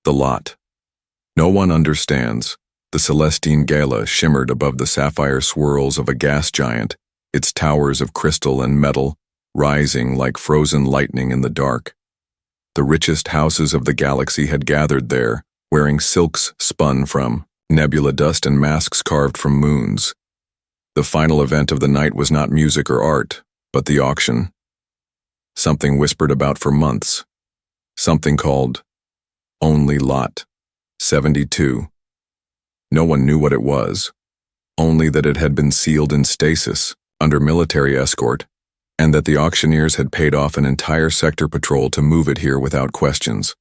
The lot. No one understands. The Celestine Gala shimmered above the sapphire swirls of a gas giant, its towers of crystal and metal rising like frozen lightning in the dark. The richest houses of the galaxy had gathered there, wearing silks spun from nebula dust and masks carved from moons. The final event of the night was not music or art, but the auction. Something whispered about for months. Something called Only Lot 72. No one knew what it was, only that it had been sealed in stasis, under military escort, and that the auctioneers had paid off an entire sector patrol to move it here without questions.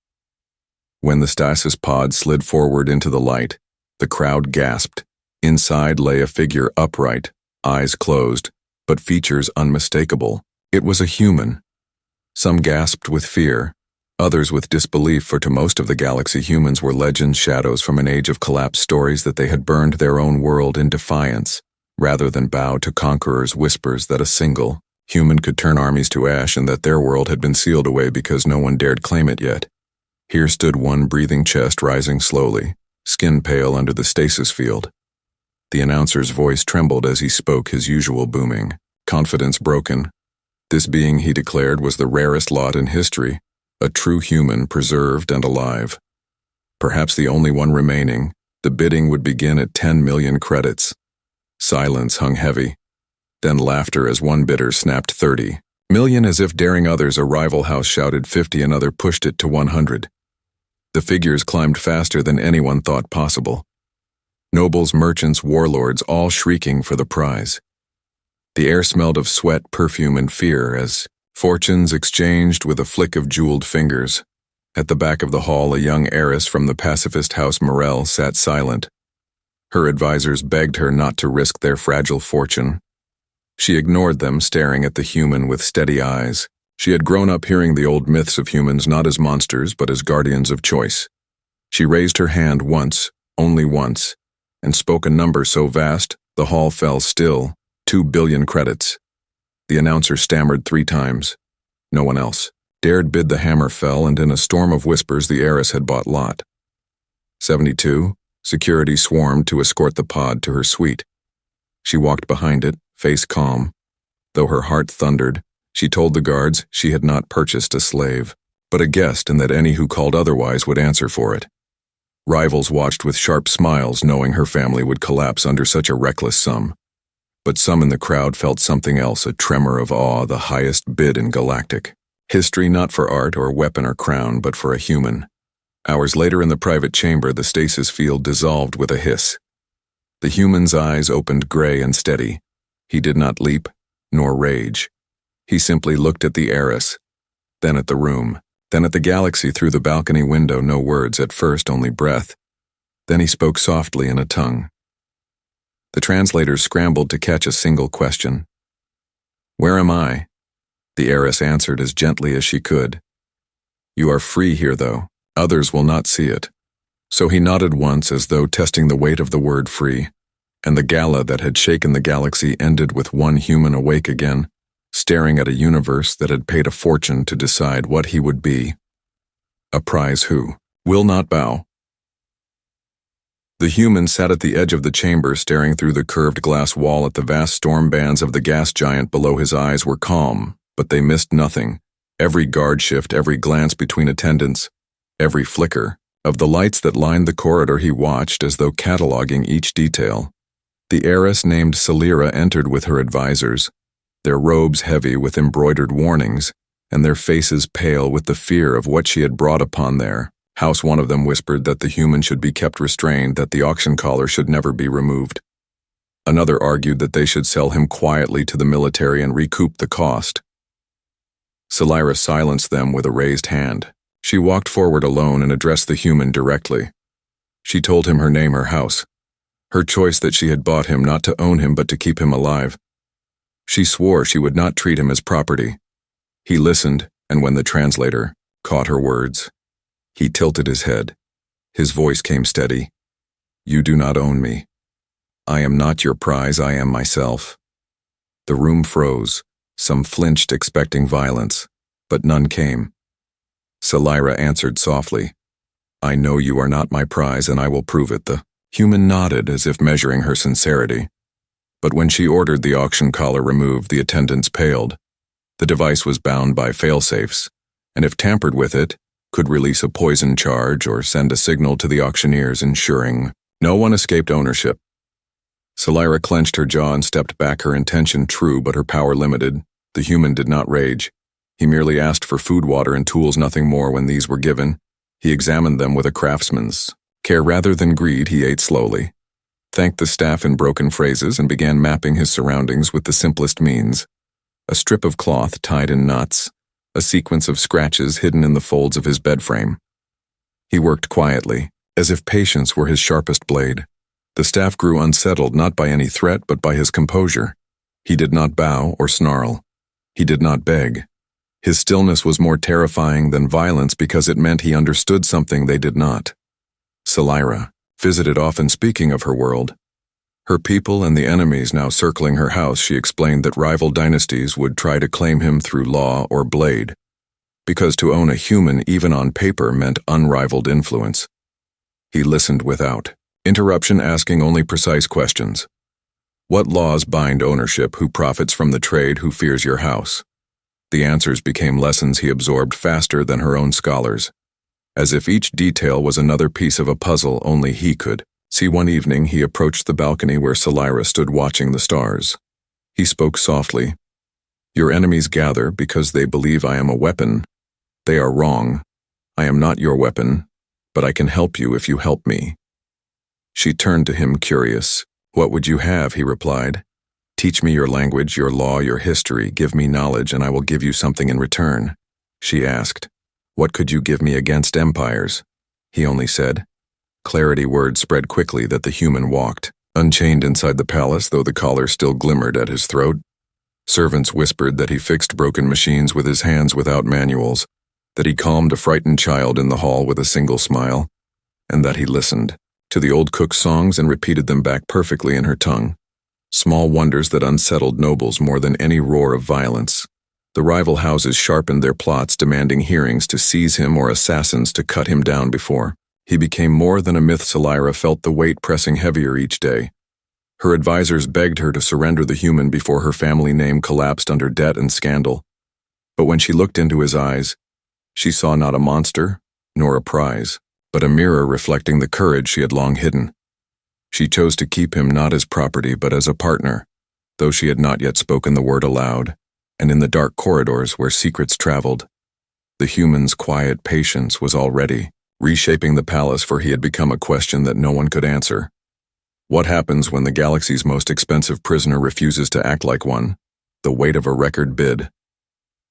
When the stasis pod slid forward into the light, the crowd gasped. Inside lay a figure upright, eyes closed, but features unmistakable. It was a human. Some gasped with fear, others with disbelief, for to most of the galaxy humans were legends, shadows from an age of collapsed stories that they had burned their own world in defiance, rather than bow to conquerors' whispers that a single human could turn armies to ash and that their world had been sealed away because no one dared claim it yet. Here stood one breathing chest rising slowly, skin pale under the stasis field. The announcer's voice trembled as he spoke, his usual booming, confidence broken. This being, he declared, was the rarest lot in history, a true human preserved and alive. Perhaps the only one remaining. The bidding would begin at 10 million credits. Silence hung heavy. Then laughter as one bidder snapped 30 million, as if daring others. A rival house shouted 50, another pushed it to 100. The figures climbed faster than anyone thought possible. Nobles, merchants, warlords, all shrieking for the prize. The air smelled of sweat, perfume, and fear as fortunes exchanged with a flick of jeweled fingers. At the back of the hall, a young heiress from the pacifist House Morel sat silent. Her advisors begged her not to risk their fragile fortune. She ignored them, staring at the human with steady eyes. She had grown up hearing the old myths of humans not as monsters but as guardians of choice. She raised her hand once, only once, and spoke a number so vast the hall fell still. 2 billion credits. The announcer stammered 3 times. No one else dared bid. The hammer fell, and in a storm of whispers the heiress had bought lot 72. Security swarmed to escort the pod to her suite. She walked behind it, face calm. Though her heart thundered, she told the guards she had not purchased a slave, but a guest, and that any who called otherwise would answer for it. Rivals watched with sharp smiles, knowing her family would collapse under such a reckless sum. But some in the crowd felt something else, a tremor of awe, the highest bid in galactic history, not for art or weapon or crown, but for a human. Hours later in the private chamber, the stasis field dissolved with a hiss. The human's eyes opened gray and steady. He did not leap, nor rage. He simply looked at the heiress, then at the room, then at the galaxy through the balcony window. No words at first, only breath. Then he spoke softly in a tongue. The translators scrambled to catch a single question. "Where am I?" The heiress answered as gently as she could. "You are free here, though. Others will not see it." So he nodded once, as though testing the weight of the word free, and the gala that had shaken the galaxy ended with one human awake again, staring at a universe that had paid a fortune to decide what he would be. A prize who will not bow. The human sat at the edge of the chamber, staring through the curved glass wall at the vast storm bands of the gas giant below. His eyes were calm, but they missed nothing. Every guard shift, every glance between attendants, every flicker of the lights that lined the corridor, he watched as though cataloging each detail. The heiress named Celira entered with her advisors, their robes heavy with embroidered warnings, and their faces pale with the fear of what she had brought upon their house. One of them whispered that the human should be kept restrained, that the auction collar should never be removed. Another argued that they should sell him quietly to the military and recoup the cost. Celira silenced them with a raised hand. She walked forward alone and addressed the human directly. She told him her name, her house, her choice, that she had bought him not to own him but to keep him alive. She swore she would not treat him as property. He listened, and when the translator caught her words, he tilted his head. His voice came steady. "You do not own me. I am not your prize, I am myself." The room froze. Some flinched, expecting violence, but none came. Celira answered softly, I know you are not my prize and I will prove it. The human nodded as if measuring her sincerity. But when she ordered the auction collar removed, the attendants paled. The device was bound by fail-safes, and if tampered with it, could release a poison charge or send a signal to the auctioneers ensuring no one escaped ownership. Celira clenched her jaw and stepped back, her intention true but her power limited. The human did not rage. He merely asked for food, water, and tools, nothing more. When these were given, he examined them with a craftsman's care rather than greed. He ate slowly, thanked the staff in broken phrases, and began mapping his surroundings with the simplest means. A strip of cloth tied in knots, a sequence of scratches hidden in the folds of his bed frame. He worked quietly, as if patience were his sharpest blade. The staff grew unsettled, not by any threat, but by his composure. He did not bow or snarl. He did not beg. His stillness was more terrifying than violence because it meant he understood something they did not. Celira visited often, speaking of her world, her people and the enemies now circling her house. She explained that rival dynasties would try to claim him through law or blade, because to own a human, even on paper, meant unrivaled influence. He listened without interruption, asking only precise questions. What laws bind ownership? Who profits from the trade? Who fears your house? The answers became lessons he absorbed faster than her own scholars, as if each detail was another piece of a puzzle only he could see. One evening he approached the balcony where Celira stood watching the stars. He spoke softly. Your enemies gather because they believe I am a weapon. They are wrong. I am not your weapon, but I can help you if you help me. She turned to him, curious. What would you have? He replied. Teach me your language, your law, your history. Give me knowledge and I will give you something in return. She asked. What could you give me against empires? He only said. Clarity. Word spread quickly that the human walked, unchained inside the palace, though the collar still glimmered at his throat. Servants whispered that he fixed broken machines with his hands without manuals, that he calmed a frightened child in the hall with a single smile, and that he listened to the old cook's songs and repeated them back perfectly in her tongue. Small wonders that unsettled nobles more than any roar of violence. The rival houses sharpened their plots, demanding hearings to seize him or assassins to cut him down before he became more than a myth. Celira felt the weight pressing heavier each day. Her advisors begged her to surrender the human before her family name collapsed under debt and scandal. But when she looked into his eyes, she saw not a monster, nor a prize, but a mirror reflecting the courage she had long hidden. She chose to keep him not as property but as a partner, though she had not yet spoken the word aloud, and in the dark corridors where secrets traveled, the human's quiet patience was already reshaping the palace, for he had become a question that no one could answer. What happens when the galaxy's most expensive prisoner refuses to act like one? The weight of a record bid.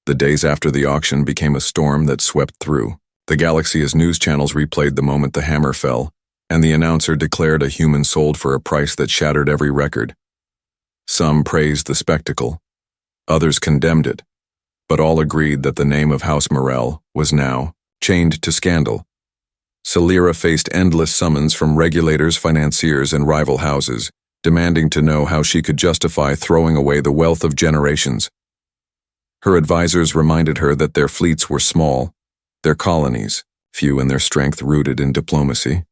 The days after the auction became a storm that swept through the galaxy as news channels replayed the moment the hammer fell, and the announcer declared a human sold for a price that shattered every record. Some praised the spectacle, others condemned it, but all agreed that the name of House Morel was now chained to scandal. Celira faced endless summons from regulators, financiers, and rival houses, demanding to know how she could justify throwing away the wealth of generations. Her advisors reminded her that their fleets were small, their colonies, few in their strength, rooted in diplomacy.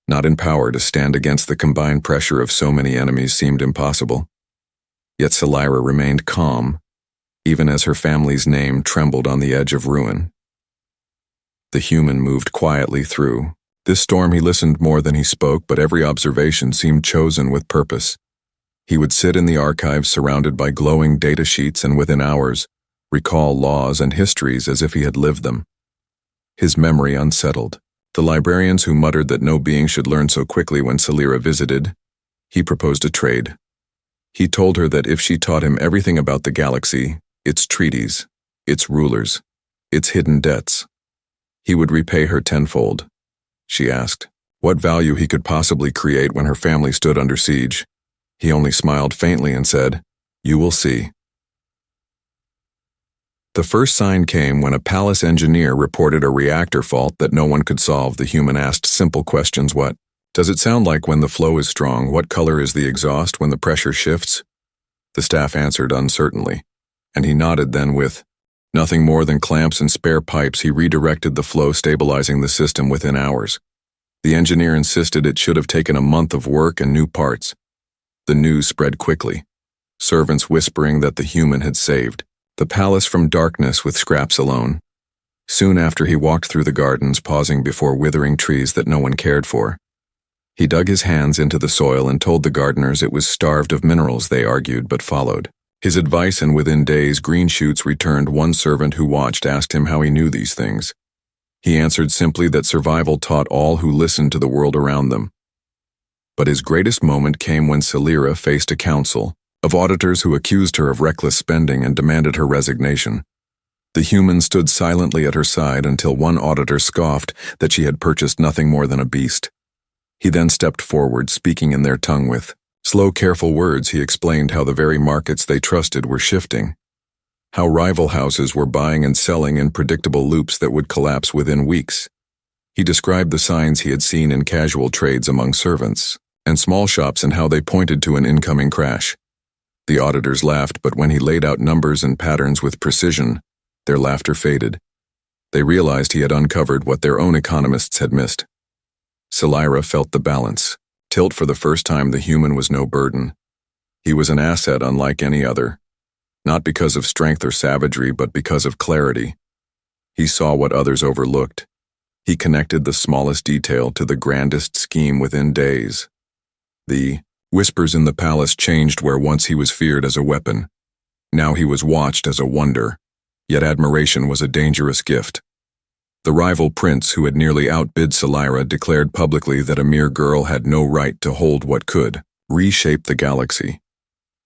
Not in power. To stand against the combined pressure of so many enemies seemed impossible. Yet Celira remained calm, even as her family's name trembled on the edge of ruin. The human moved quietly through this storm. He listened more than he spoke, but every observation seemed chosen with purpose. He would sit in the archives surrounded by glowing data sheets and within hours recall laws and histories as if he had lived them. His memory unsettled the librarians who muttered that no being should learn so quickly. When Celira visited, he proposed a trade. He told her that if she taught him everything about the galaxy, its treaties, its rulers, its hidden debts, he would repay her tenfold. She asked what value he could possibly create when her family stood under siege. He only smiled faintly and said, "You will see." The first sign came when a palace engineer reported a reactor fault that no one could solve. The human asked simple questions. What does it sound like when the flow is strong? What color is the exhaust when the pressure shifts? The staff answered uncertainly, and he nodded then with, Nothing more than clamps and spare pipes, he redirected the flow, stabilizing the system within hours. The engineer insisted it should have taken a month of work and new parts. The news spread quickly, servants whispering that the human had saved the palace from darkness with scraps alone. Soon after, he walked through the gardens, pausing before withering trees that no one cared for. He dug his hands into the soil and told the gardeners it was starved of minerals. They argued but followed his advice, and within days green shoots returned. One servant who watched asked him how he knew these things. He answered simply that survival taught all who listened to the world around them. But his greatest moment came when Celira faced a council of auditors who accused her of reckless spending and demanded her resignation. The human stood silently at her side until one auditor scoffed that she had purchased nothing more than a beast. He then stepped forward, speaking in their tongue with slow, careful words. He explained how the very markets they trusted were shifting, how rival houses were buying and selling in predictable loops that would collapse within weeks. He described the signs he had seen in casual trades among servants and small shops and how they pointed to an incoming crash. The auditors laughed, but when he laid out numbers and patterns with precision, their laughter faded. They realized he had uncovered what their own economists had missed. Celira felt the balance tilt for the first time. The human was no burden. He was an asset unlike any other, not because of strength or savagery, but because of clarity. He saw what others overlooked. He connected the smallest detail to the grandest scheme within days. The whispers in the palace changed. Where once he was feared as a weapon, now he was watched as a wonder. Yet admiration was a dangerous gift. The rival prince, who had nearly outbid Celira, declared publicly that a mere girl had no right to hold what could reshape the galaxy.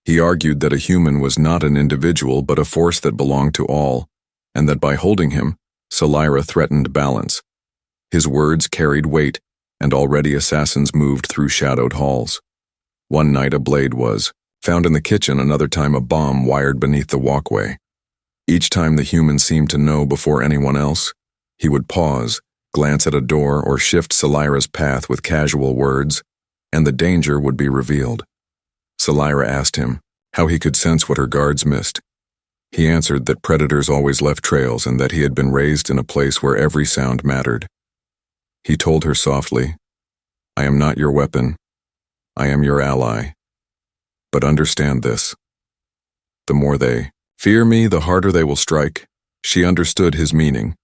He argued that a human was not an individual but a force that belonged to all, and that by holding him, Celira threatened balance. His words carried weight, and already assassins moved through shadowed halls. One night a blade was found in the kitchen, another time a bomb wired beneath the walkway. Each time the human seemed to know before anyone else. He would pause, glance at a door, or shift Celira's path with casual words, and the danger would be revealed. Celira asked him how he could sense what her guards missed. He answered that predators always left trails and that he had been raised in a place where every sound mattered. He told her softly, "I am not your weapon. I am your ally. But understand this. The more they fear me, the harder they will strike." She understood his meaning.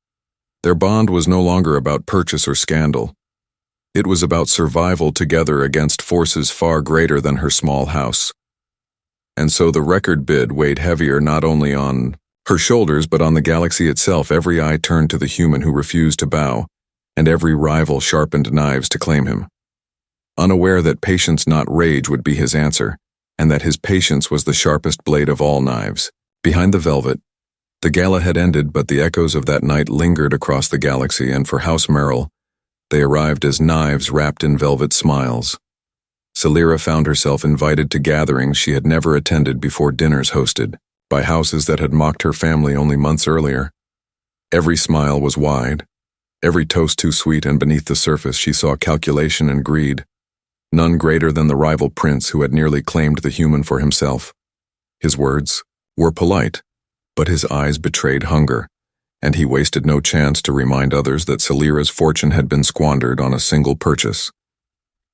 Their bond was no longer about purchase or scandal. It was about survival together against forces far greater than her small house. And so the record bid weighed heavier not only on her shoulders but on the galaxy itself. Every eye turned to the human who refused to bow, and every rival sharpened knives to claim him. Unaware that patience, not rage, would be his answer, and that his patience was the sharpest blade of all knives. Behind the velvet, the gala had ended, but the echoes of that night lingered across the galaxy, and for House Merrill, they arrived as knives wrapped in velvet smiles. Celira found herself invited to gatherings she had never attended before, dinners hosted by houses that had mocked her family only months earlier. Every smile was wide, every toast too sweet, and beneath the surface she saw calculation and greed, none greater than the rival prince who had nearly claimed the human for himself. His words were polite, but his eyes betrayed hunger, and he wasted no chance to remind others that Celira's fortune had been squandered on a single purchase.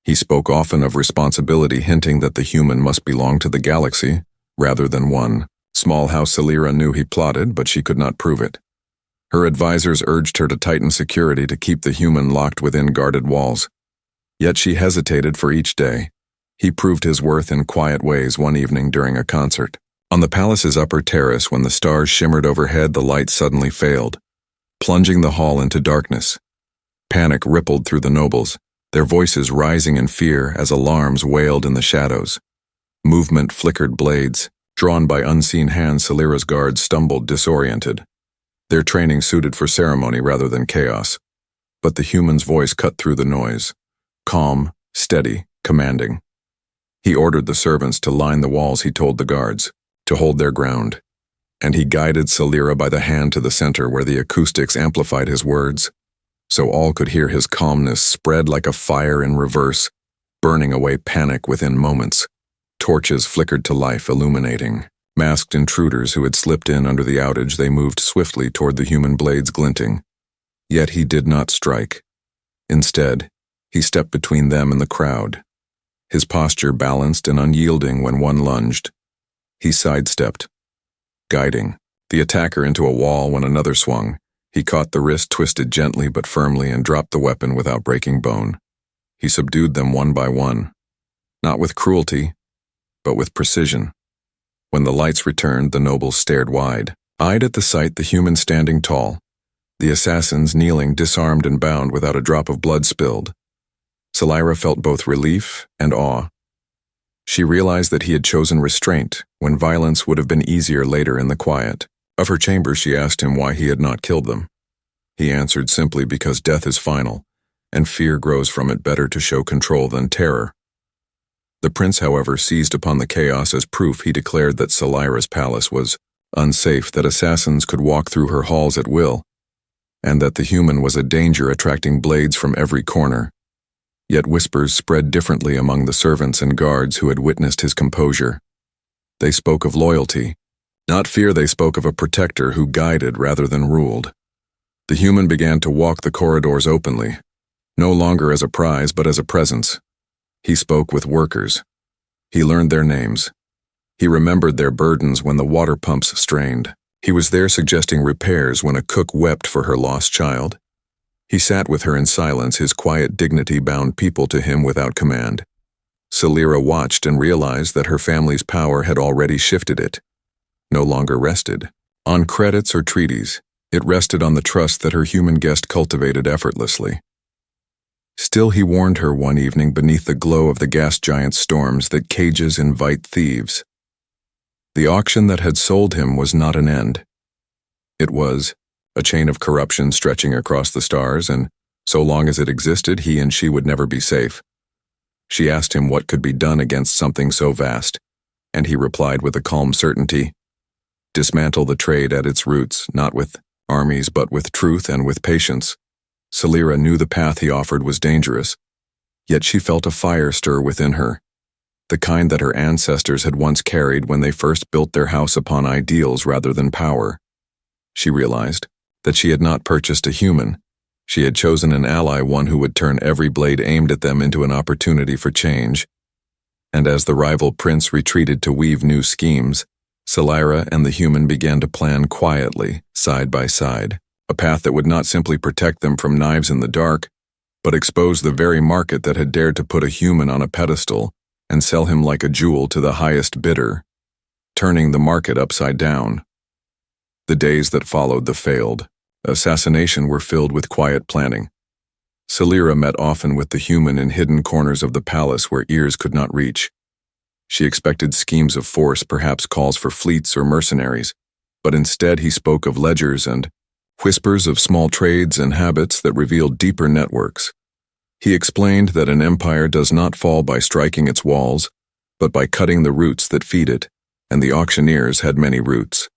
He spoke often of responsibility, hinting that the human must belong to the galaxy rather than one small house. Celira knew he plotted, but she could not prove it. Her advisors urged her to tighten security to keep the human locked within guarded walls. Yet she hesitated for each day. He proved his worth in quiet ways. One evening during a concert on the palace's upper terrace, when the stars shimmered overhead, the light suddenly failed, plunging the hall into darkness. Panic rippled through the nobles, their voices rising in fear as alarms wailed in the shadows. Movement flickered blades, drawn by unseen hands. Celira's guards stumbled, disoriented, their training suited for ceremony rather than chaos. But the human's voice cut through the noise, calm, steady, commanding. He ordered the servants to line the walls. He told the guards to hold their ground, and he guided Celira by the hand to the center where the acoustics amplified his words, so all could hear. His calmness spread like a fire in reverse, burning away panic within moments. Torches flickered to life, illuminating Masked intruders who had slipped in under the outage, they moved swiftly toward the human blades glinting. Yet he did not strike. Instead, he stepped between them and the crowd. His posture balanced and unyielding when one lunged. He sidestepped, guiding the attacker into a wall when another swung. He caught the wrist, twisted gently but firmly, and dropped the weapon without breaking bone. He subdued them one by one, not with cruelty, but with precision. When the lights returned, the nobles stared wide-eyed at the sight, the humans standing tall, the assassins kneeling, disarmed and bound without a drop of blood spilled. Celira felt both relief and awe. She realized that he had chosen restraint when violence would have been easier later in the quiet. Of her chamber, she asked him why he had not killed them. He answered simply, because death is final, and fear grows from it. Better to show control than terror. The prince, however, seized upon the chaos as proof. He declared that Celira's palace was unsafe, that assassins could walk through her halls at will, and that the human was a danger, attracting blades from every corner. Yet whispers spread differently among the servants and guards who had witnessed his composure. They spoke of loyalty, not fear. They spoke of a protector who guided rather than ruled. The human began to walk the corridors openly, no longer as a prize but as a presence. He spoke with workers. He learned their names. He remembered their burdens when the water pumps strained. He was there suggesting repairs when a cook wept for her lost child. He sat with her in silence. His quiet dignity bound people to him without command. Celira watched and realized that her family's power had already shifted. It no longer rested on credits or treaties. It rested on the trust that her human guest cultivated effortlessly. Still, he warned her one evening beneath the glow of the gas giant's storms that cages invite thieves. The auction that had sold him was not an end. It was a chain of corruption stretching across the stars, and so long as it existed, he and she would never be safe. She asked him what could be done against something so vast, and he replied with a calm certainty, "Dismantle the trade at its roots, not with armies but with truth and with patience." Celira knew the path he offered was dangerous, yet she felt a fire stir within her, the kind that her ancestors had once carried when they first built their house upon ideals rather than power. She realized that she had not purchased a human. She had chosen an ally, one who would turn every blade aimed at them into an opportunity for change. And as the rival prince retreated to weave new schemes, Celira and the human began to plan quietly, side by side, a path that would not simply protect them from knives in the dark, but expose the very market that had dared to put a human on a pedestal and sell him like a jewel to the highest bidder, turning the market upside down. The days that followed the failed assassination were filled with quiet planning. Celira met often with the human in hidden corners of the palace where ears could not reach. She expected schemes of force, perhaps calls for fleets or mercenaries, but instead he spoke of ledgers and whispers of small trades and habits that revealed deeper networks. He explained that an empire does not fall by striking its walls, but by cutting the roots that feed it, and the auctioneers had many roots.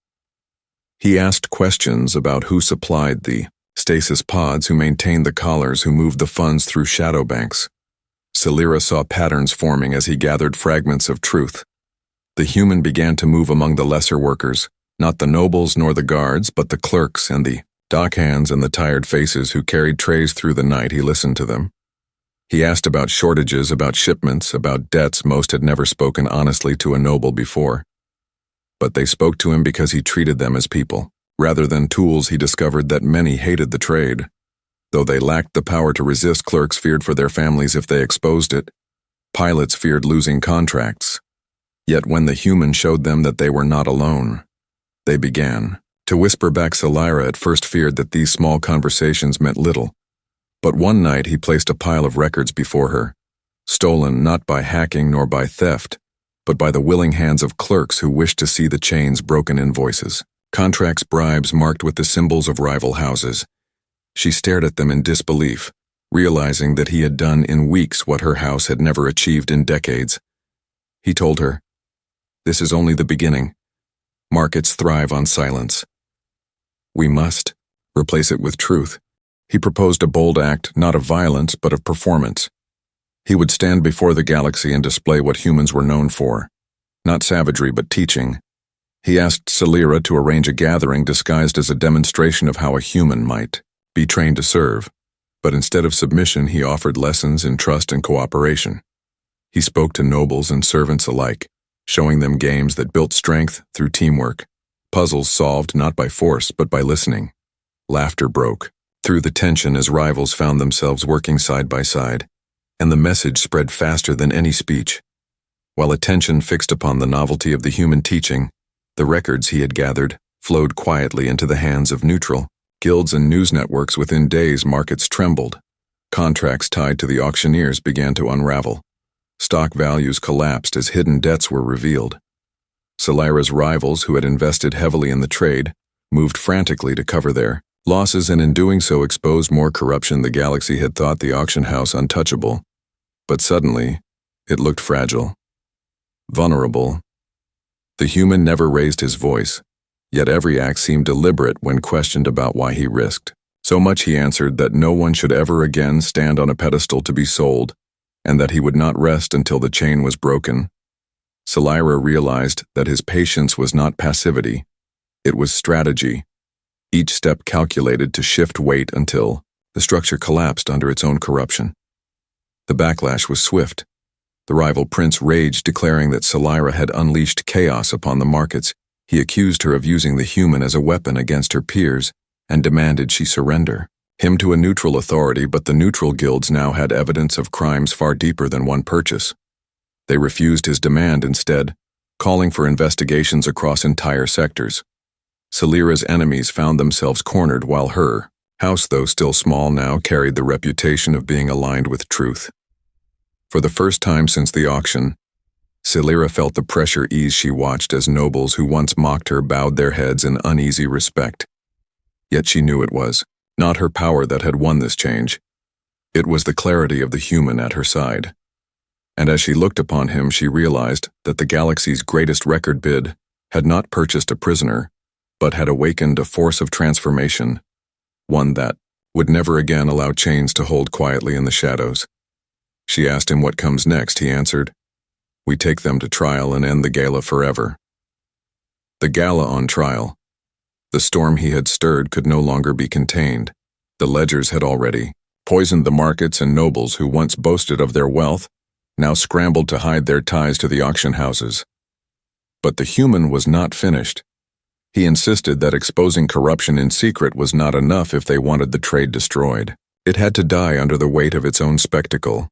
He asked questions about who supplied the stasis pods, who maintained the collars, who moved the funds through shadow banks. Celira saw patterns forming as he gathered fragments of truth. The human began to move among the lesser workers, not the nobles nor the guards, but the clerks and the dockhands and the tired faces who carried trays through the night. He listened to them. He asked about shortages, about shipments, about debts. Most had never spoken honestly to a noble before. But they spoke to him because he treated them as people. Rather than tools, he discovered that many hated the trade. Though they lacked the power to resist, clerks feared for their families if they exposed it. Pilots feared losing contracts. Yet when the human showed them that they were not alone, they began to whisper back. Celira at first feared that these small conversations meant little. But one night he placed a pile of records before her, stolen not by hacking nor by theft, but by the willing hands of clerks who wished to see the chains, broken invoices, contracts, bribes marked with the symbols of rival houses. She stared at them in disbelief, realizing that he had done in weeks what her house had never achieved in decades. He told her, "This is only the beginning. Markets thrive on silence. We must replace it with truth." He proposed a bold act, not of violence, but of performance. He would stand before the galaxy and display what humans were known for, not savagery, but teaching. He asked Celira to arrange a gathering disguised as a demonstration of how a human might be trained to serve, but instead of submission he offered lessons in trust and cooperation. He spoke to nobles and servants alike, showing them games that built strength through teamwork, puzzles solved not by force but by listening. Laughter broke through the tension as rivals found themselves working side by side, and the message spread faster than any speech. While attention fixed upon the novelty of the human teaching, the records he had gathered flowed quietly into the hands of neutral guilds and news networks. Within days, markets trembled. Contracts tied to the auctioneers began to unravel. Stock values collapsed as hidden debts were revealed. Celira's rivals, who had invested heavily in the trade, moved frantically to cover their losses, and in doing so exposed more corruption. The galaxy had thought the auction house untouchable, but suddenly it looked fragile, vulnerable. The human never raised his voice, yet every act seemed deliberate when questioned about why he risked so much. He answered that no one should ever again stand on a pedestal to be sold, and that he would not rest until the chain was broken. Celira realized that his patience was not passivity, it was strategy, each step calculated to shift weight until the structure collapsed under its own corruption. The backlash was swift. The rival prince raged, declaring that Celira had unleashed chaos upon the markets. He accused her of using the human as a weapon against her peers and demanded she surrender him to a neutral authority, but the neutral guilds now had evidence of crimes far deeper than one purchase. They refused his demand instead, calling for investigations across entire sectors. Celira's enemies found themselves cornered, while her house, though still small now, carried the reputation of being aligned with truth. For the first time since the auction, Celira felt the pressure ease. She watched as nobles who once mocked her bowed their heads in uneasy respect. Yet she knew it was not her power that had won this change. It was the clarity of the human at her side. And as she looked upon him, she realized that the galaxy's greatest record bid had not purchased a prisoner, but had awakened a force of transformation, one that would never again allow chains to hold quietly in the shadows. She asked him what comes next. He answered, "We take them to trial and end the Gala forever." The Gala on trial. The storm he had stirred could no longer be contained. The ledgers had already poisoned the markets, and nobles who once boasted of their wealth now scrambled to hide their ties to the auction houses. But the human was not finished. He insisted that exposing corruption in secret was not enough if they wanted the trade destroyed. It had to die under the weight of its own spectacle.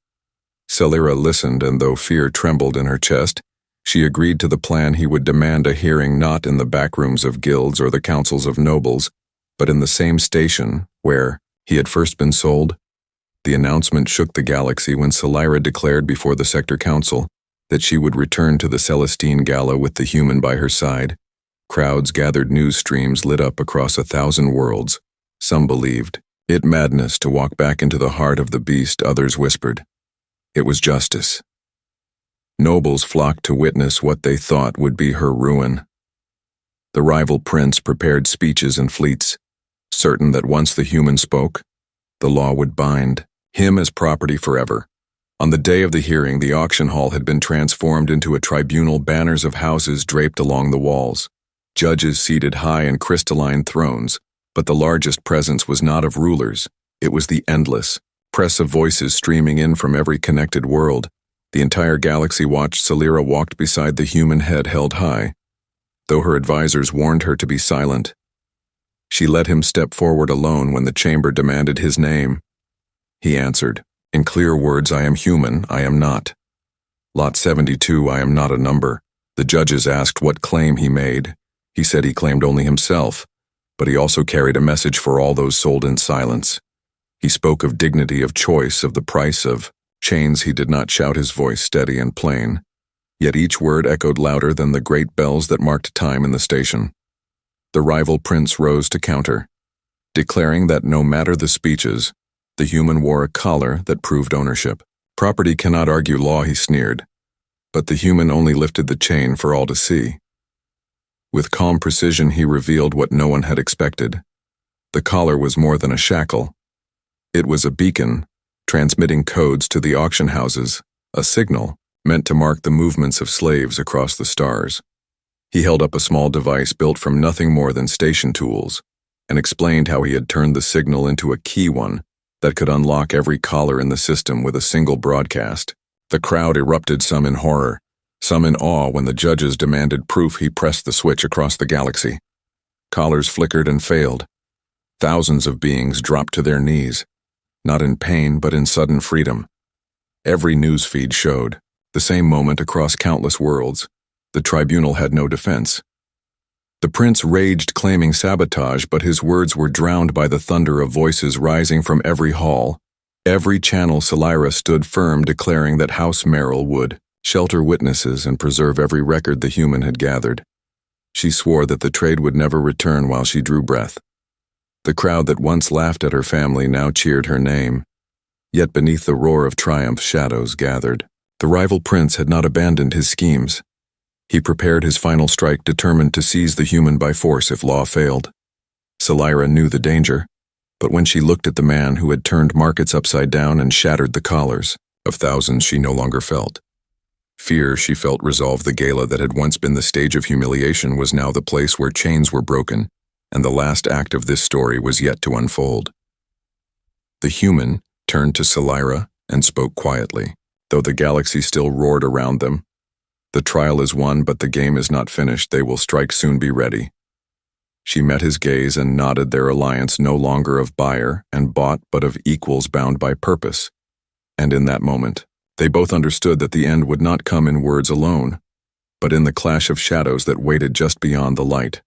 Celira listened, and though fear trembled in her chest, she agreed to the plan. He would demand a hearing not in the backrooms of guilds or the councils of nobles, but in the same station where he had first been sold. The announcement shook the galaxy when Celira declared before the sector council that she would return to the Celestine Gala with the human by her side. Crowds gathered, news streams lit up across 1,000 worlds. Some believed it madness to walk back into the heart of the beast, others whispered it was justice. Nobles flocked to witness what they thought would be her ruin. The rival prince prepared speeches and fleets, certain that once the human spoke, the law would bind him as property forever. On the day of the hearing, the auction hall had been transformed into a tribunal, banners of houses draped along the walls, judges seated high in crystalline thrones, but the largest presence was not of rulers. It was the endless press of voices streaming in from every connected world. The entire galaxy watched. Celira walked beside the human, head held high, though her advisors warned her to be silent. She let him step forward alone when the chamber demanded his name. He answered, in clear words, "I am human, I am not. Lot 72, I am not a number." The judges asked what claim he made. He said he claimed only himself, but he also carried a message for all those sold in silence. He spoke of dignity, of choice, of the price of chains. He did not shout, his voice steady and plain, yet each word echoed louder than the great bells that marked time in the station. The rival prince rose to counter, declaring that no matter the speeches, the human wore a collar that proved ownership. Property cannot argue law, he sneered, but the human only lifted the chain for all to see. With calm precision, he revealed what no one had expected. The collar was more than a shackle. It was a beacon, transmitting codes to the auction houses, a signal meant to mark the movements of slaves across the stars. He held up a small device built from nothing more than station tools and explained how he had turned the signal into a key one that could unlock every collar in the system with a single broadcast. The crowd erupted, some in horror, some in awe. When the judges demanded proof, he pressed the switch across the galaxy. Collars flickered and failed. Thousands of beings dropped to their knees, not in pain but in sudden freedom. Every news feed showed the same moment across countless worlds. The tribunal had no defense. The prince raged, claiming sabotage, but his words were drowned by the thunder of voices rising from every hall. Every channel Sci-Fi stood firm, declaring that House Merrill would shelter witnesses and preserve every record the human had gathered. She swore that the trade would never return while she drew breath. The crowd that once laughed at her family now cheered her name. Yet beneath the roar of triumph, shadows gathered. The rival prince had not abandoned his schemes. He prepared his final strike, determined to seize the human by force if law failed. Sci-Fi knew the danger, but when she looked at the man who had turned markets upside down and shattered the collars of thousands, she no longer felt fear. She felt resolve. The Gala that had once been the stage of humiliation was now the place where chains were broken, and the last act of this story was yet to unfold. The human turned to Sci-Fi and spoke quietly, though the galaxy still roared around them. The trial is won, but the game is not finished. They will strike soon, be ready. She met his gaze and nodded, their alliance no longer of buyer and bought, but of equals bound by purpose. And in that moment, they both understood that the end would not come in words alone, but in the clash of shadows that waited just beyond the light.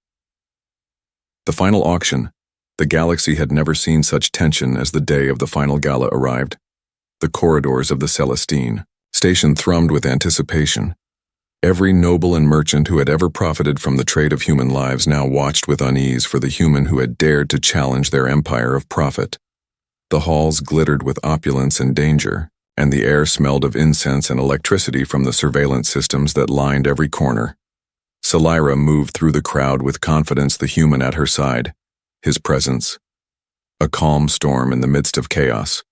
The final auction. The galaxy had never seen such tension as the day of the final gala arrived. The corridors of the Celestine station thrummed with anticipation. Every noble and merchant who had ever profited from the trade of human lives now watched with unease for the human who had dared to challenge their empire of profit. The halls glittered with opulence and danger, and the air smelled of incense and electricity from the surveillance systems that lined every corner. Sci-Fi moved through the crowd with confidence, the human at her side, his presence a calm storm in the midst of chaos.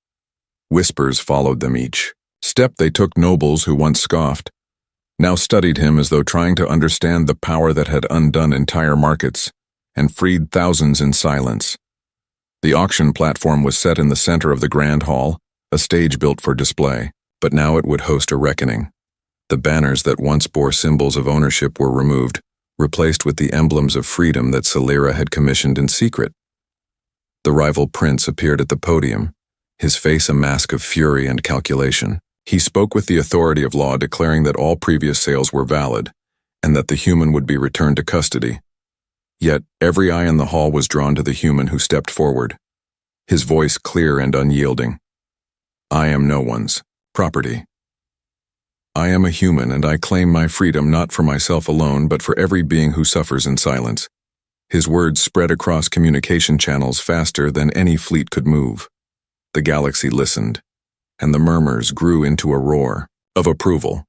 Whispers followed them each step they took. Nobles who once scoffed now studied him as though trying to understand the power that had undone entire markets and freed thousands in silence. The auction platform was set in the center of the grand hall, a stage built for display, but now it would host a reckoning. The banners that once bore symbols of ownership were removed, replaced with the emblems of freedom that Sci-Fi had commissioned in secret. The rival prince appeared at the podium, his face a mask of fury and calculation. He spoke with the authority of law, declaring that all previous sales were valid, and that the human would be returned to custody. Yet every eye in the hall was drawn to the human who stepped forward, his voice clear and unyielding. I am no one's property. I am a human, and I claim my freedom not for myself alone, but for every being who suffers in silence. His words spread across communication channels faster than any fleet could move. The galaxy listened, and the murmurs grew into a roar of approval.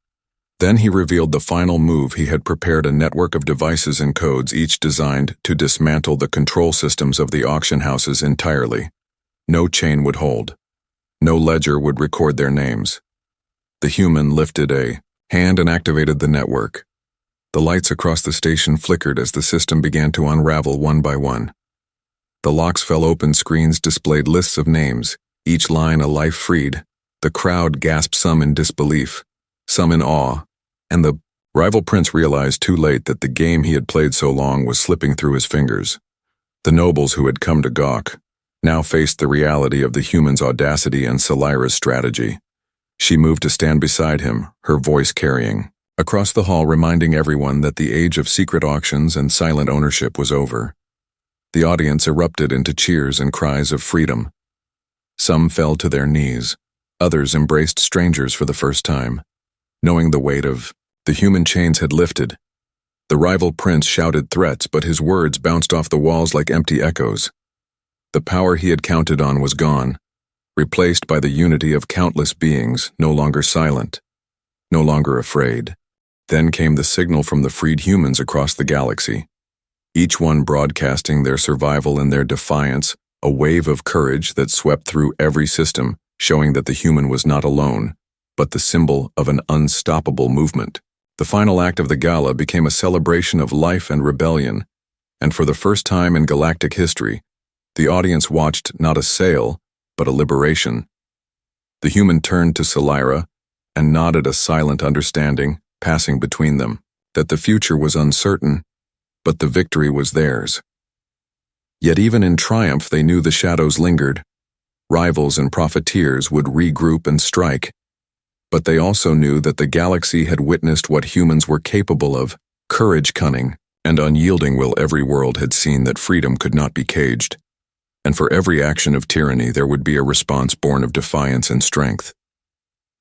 Then he revealed the final move. He had prepared a network of devices and codes, each designed to dismantle the control systems of the auction houses entirely. No chain would hold. No ledger would record their names. The human lifted a hand and activated the network. The lights across the station flickered as the system began to unravel one by one. The locks fell open, screens displayed lists of names, each line a life freed. The crowd gasped, some in disbelief, some in awe, and the rival prince realized too late that the game he had played so long was slipping through his fingers. The nobles who had come to gawk now faced the reality of the human's audacity and Sci-Fi's strategy. She moved to stand beside him, her voice carrying across the hall, reminding everyone that the age of secret auctions and silent ownership was over. The audience erupted into cheers and cries of freedom. Some fell to their knees. Others embraced strangers for the first time, knowing the weight of the human chains had lifted. The rival prince shouted threats, but his words bounced off the walls like empty echoes. The power he had counted on was gone, replaced by the unity of countless beings, no longer silent, no longer afraid. Then came the signal from the freed humans across the galaxy, each one broadcasting their survival and their defiance, a wave of courage that swept through every system, showing that the human was not alone, but the symbol of an unstoppable movement. The final act of the gala became a celebration of life and rebellion, and for the first time in galactic history, the audience watched not a sale, but a liberation. The human turned to Celira and nodded a silent understanding, passing between them, that the future was uncertain, but the victory was theirs. Yet even in triumph they knew the shadows lingered. Rivals and profiteers would regroup and strike. But they also knew that the galaxy had witnessed what humans were capable of, courage, cunning, and unyielding will. Every world had seen that freedom could not be caged. And for every action of tyranny there would be a response born of defiance and strength.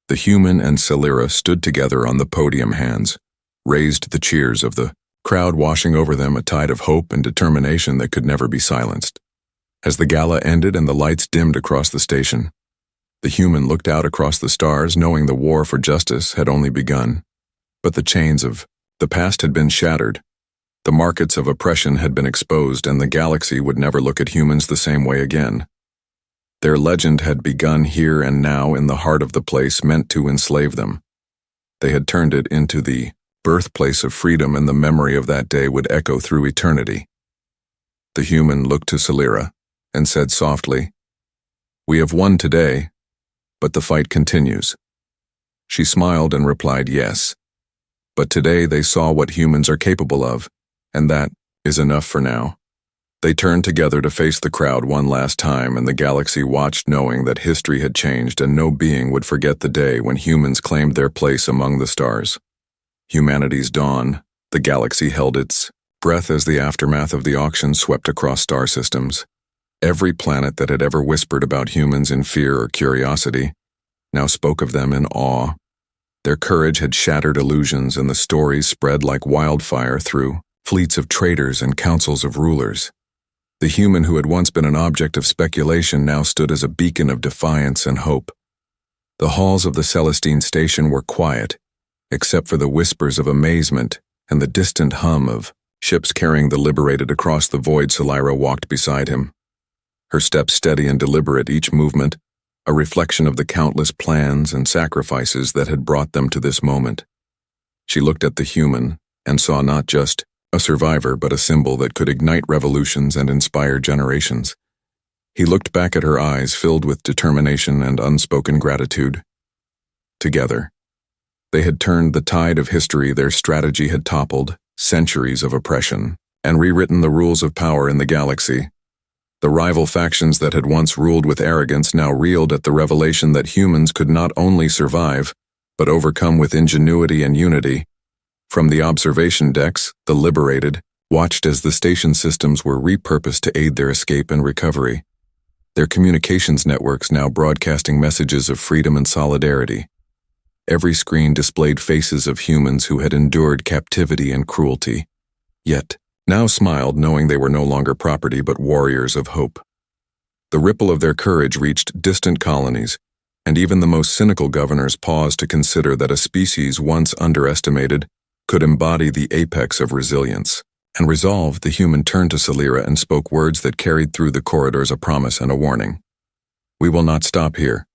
The human and Celira stood together on the podium, hands raised, the cheers of the crowd washing over them, a tide of hope and determination that could never be silenced. As the gala ended and the lights dimmed across the station, the human looked out across the stars, knowing the war for justice had only begun. But the chains of the past had been shattered. The markets of oppression had been exposed, and the galaxy would never look at humans the same way again. Their legend had begun here and now in the heart of the place meant to enslave them. They had turned it into the birthplace of freedom, and the memory of that day would echo through eternity. The human looked to Celira and said softly, "We have won today, but the fight continues." She smiled and replied, "Yes. But today they saw what humans are capable of, and that is enough for now." They turned together to face the crowd one last time, and the galaxy watched, knowing that history had changed and no being would forget the day when humans claimed their place among the stars. Humanity's dawn, the galaxy held its breath as the aftermath of the auction swept across star systems. Every planet that had ever whispered about humans in fear or curiosity now spoke of them in awe. Their courage had shattered illusions, and the stories spread like wildfire through fleets of traders and councils of rulers. The human who had once been an object of speculation now stood as a beacon of defiance and hope. The halls of the Celestine station were quiet, except for the whispers of amazement and the distant hum of ships carrying the liberated across the void. Celira walked beside him, her steps steady and deliberate, each movement a reflection of the countless plans and sacrifices that had brought them to this moment. She looked at the human and saw not just a survivor, but a symbol that could ignite revolutions and inspire generations. He looked back at her, eyes filled with determination and unspoken gratitude. Together, they had turned the tide of history. Their strategy had toppled centuries of oppression and rewritten the rules of power in the galaxy. The rival factions that had once ruled with arrogance now reeled at the revelation that humans could not only survive, but overcome with ingenuity and unity. From the observation decks, the liberated watched as the station systems were repurposed to aid their escape and recovery, their communications networks now broadcasting messages of freedom and solidarity. Every screen displayed faces of humans who had endured captivity and cruelty, yet now smiled, knowing they were no longer property but warriors of hope. The ripple of their courage reached distant colonies, and even the most cynical governors paused to consider that a species once underestimated could embody the apex of resilience. And resolved, the human turned to Celira and spoke words that carried through the corridors, a promise and a warning. "We will not stop here.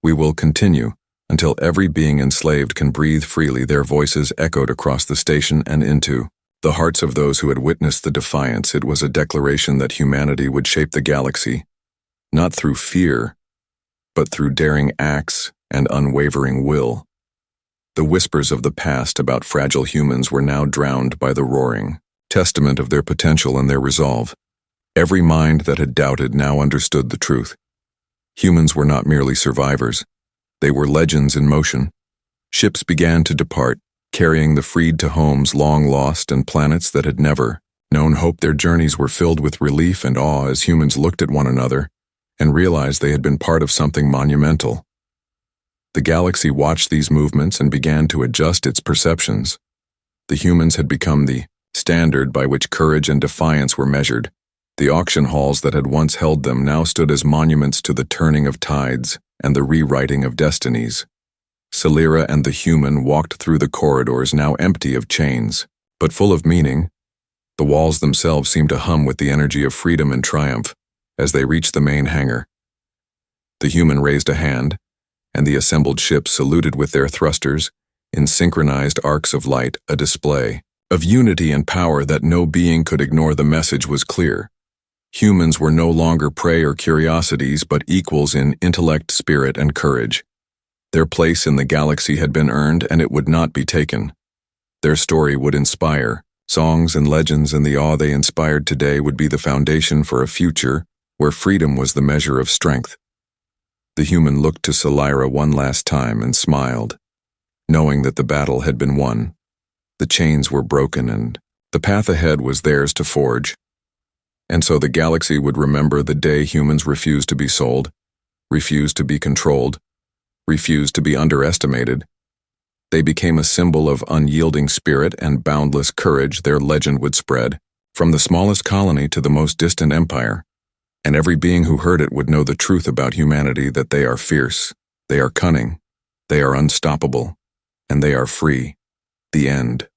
We will continue until every being enslaved can breathe freely." Their voices echoed across the station and into the hearts of those who had witnessed the defiance. It was a declaration that humanity would shape the galaxy, not through fear, but through daring acts and unwavering will. The whispers of the past about fragile humans were now drowned by the roaring testament of their potential and their resolve. Every mind that had doubted now understood the truth. Humans were not merely survivors. They were legends in motion. Ships began to depart, carrying the freed to homes long lost and planets that had never known hope. Their journeys were filled with relief and awe as humans looked at one another and realized they had been part of something monumental. The galaxy watched these movements and began to adjust its perceptions. The humans had become the standard by which courage and defiance were measured. The auction halls that had once held them now stood as monuments to the turning of tides and the rewriting of destinies. Celira and the human walked through the corridors, now empty of chains, but full of meaning. The walls themselves seemed to hum with the energy of freedom and triumph as they reached the main hangar. The human raised a hand, and the assembled ships saluted with their thrusters, in synchronized arcs of light, a display of unity and power that no being could ignore. The message was clear. Humans were no longer prey or curiosities, but equals in intellect, spirit, and courage. Their place in the galaxy had been earned, and it would not be taken. Their story would inspire. Songs and legends and the awe they inspired today would be the foundation for a future where freedom was the measure of strength. The human looked to Salira one last time and smiled, knowing that the battle had been won. The chains were broken and the path ahead was theirs to forge. And so the galaxy would remember the day humans refused to be sold, refused to be controlled, refused to be underestimated. They became a symbol of unyielding spirit and boundless courage. Their legend would spread, from the smallest colony to the most distant empire, and every being who heard it would know the truth about humanity, that they are fierce, they are cunning, they are unstoppable, and they are free. The end.